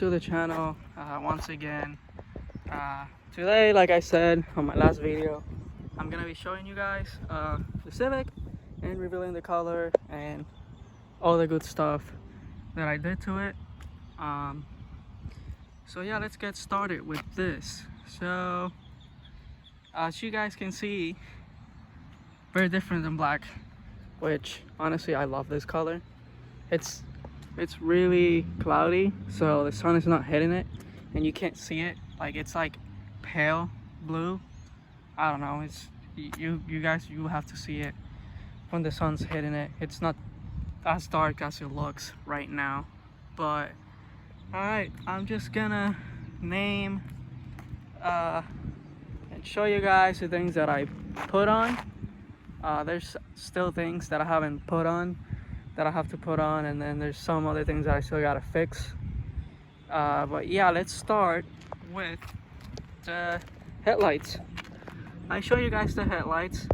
to the channel once again. Today, like I said on my last video, I'm gonna be showing you guys the Civic and revealing the color and all the good stuff that I did to it. So yeah, let's get started with this. So as you guys can see, very different than black, which honestly I love this color. It's really cloudy, so the sun is not hitting it and you can't see it. Like, it's like pale blue. I don't know, it's you guys, you have to see it when the sun's hitting it. It's not as dark as it looks right now. But alright, I'm just gonna name and show you guys the things that I put on. There's still things that I haven't put on that I have to put on, and then there's some other things that I still gotta fix. But yeah, let's start with the headlights. I showed you guys the headlights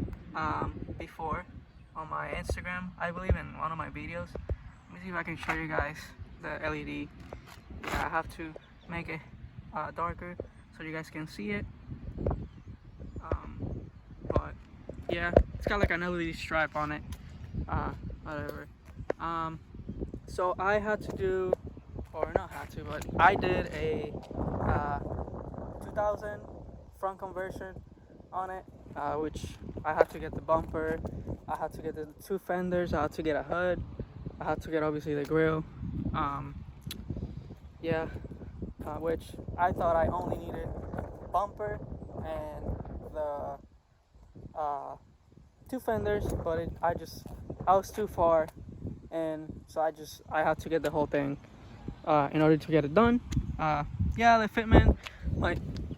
before on my Instagram, I believe, in one of my videos. Let me see if I can show you guys the LED. Yeah, I have to make it darker so you guys can see it. But yeah, it's got like an LED stripe on it. Whatever. So I had to do, or not had to, but I did a 2000 front conversion on it, which I had to get the bumper, I had to get the two fenders, I had to get a hood, I had to get obviously the grille. Yeah, which I thought I only needed bumper and the two fenders, but I was too far, and so I had to get the whole thing in order to get it done. Yeah, the fitment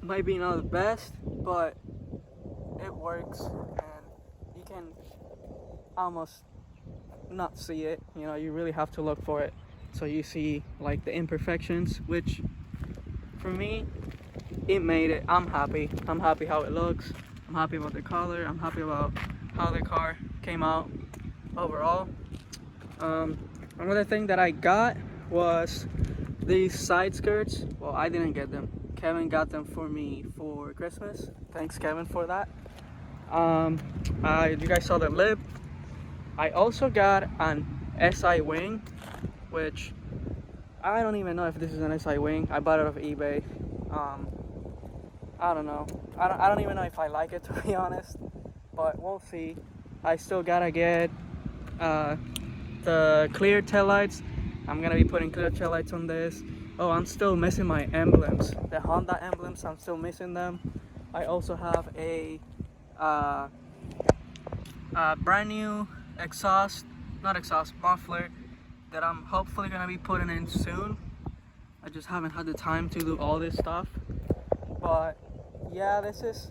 might be not the best, but it works, and you can almost not see it. You know, you really have to look for it, so you see like the imperfections, which for me, it made it. I'm happy how it looks. I'm happy about the color. I'm happy about how the car came out overall. Another thing that I got was these side skirts. Well, I didn't get them. Kevin got them for me for Christmas. Thanks, Kevin, for that. You guys saw the lip. I also got an SI wing, which I don't even know if this is an SI wing. I bought it off eBay. I don't know. I don't even know if I like it, to be honest, but we'll see. I still gotta get the clear taillights. I'm gonna be putting clear taillights on this. Oh, I'm still missing my emblems. The Honda emblems, I'm still missing them. I also have a brand new muffler that I'm hopefully gonna be putting in soon. I just haven't had the time to do all this stuff. But yeah, this is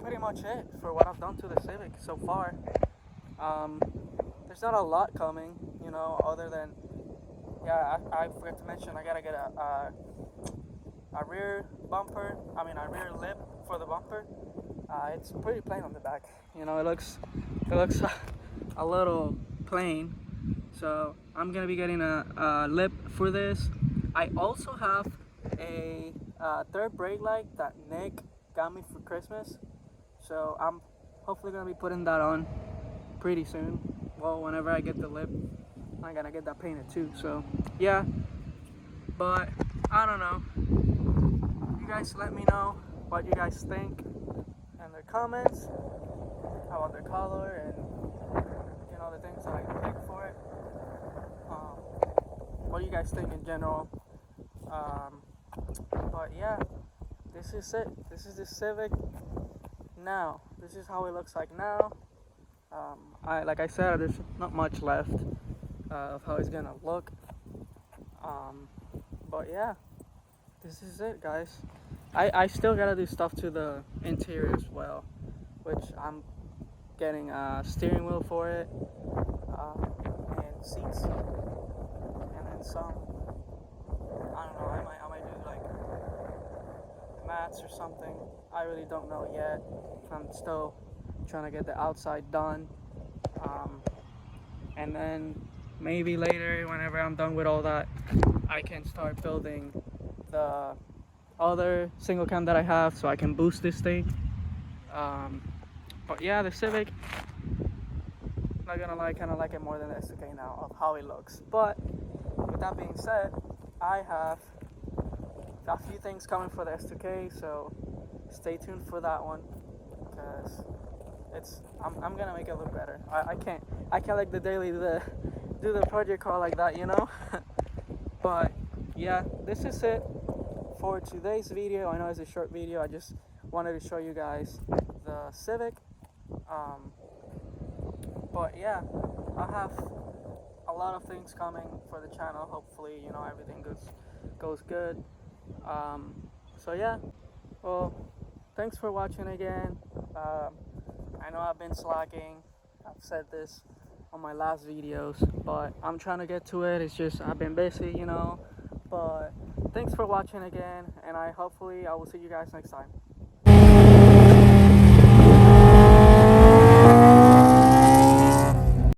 pretty much it for what I've done to the Civic so far. There's not a lot coming, you know, other than, yeah, I forgot to mention, I gotta get a rear bumper, a rear lip for the bumper. It's pretty plain on the back, you know, it looks a little plain, so I'm gonna be getting a lip for this. I also have a third brake light that Nick got me for Christmas, so I'm hopefully gonna be putting that on pretty soon. Well, whenever I get the lip, I'm gonna get that painted too. So yeah, but I don't know. You guys let me know what you guys think in the comments about the color and, you know, the things that I picked for it. What do you guys think in general? But yeah, this is it. This is the Civic now. This is how it looks like now. Like I said, there's not much left of how it's gonna look. But yeah, this is it, guys. I still gotta do stuff to the interior as well, which I'm getting a steering wheel for it, and seats, and then some. I don't know. I might do like mats or something. I really don't know yet. I'm still trying to get the outside done, and then maybe later, whenever I'm done with all that, I can start building the other single cam that I have so I can boost this thing. But yeah, the Civic, not gonna lie, kind of like it more than the S2K now of how it looks. But with that being said, I have a few things coming for the S2K, so stay tuned for that one, because I'm gonna make it look better. I can't like the daily do the project call like that, you know. But yeah, this is it for today's video. I know it's a short video. I just wanted to show you guys the Civic. But yeah, I have a lot of things coming for the channel. Hopefully, you know, everything goes good. So yeah, well, thanks for watching again. I know I've been slacking. I've said this on my last videos, but I'm trying to get to it. It's just I've been busy, you know. But thanks for watching again, and hopefully I will see you guys next time.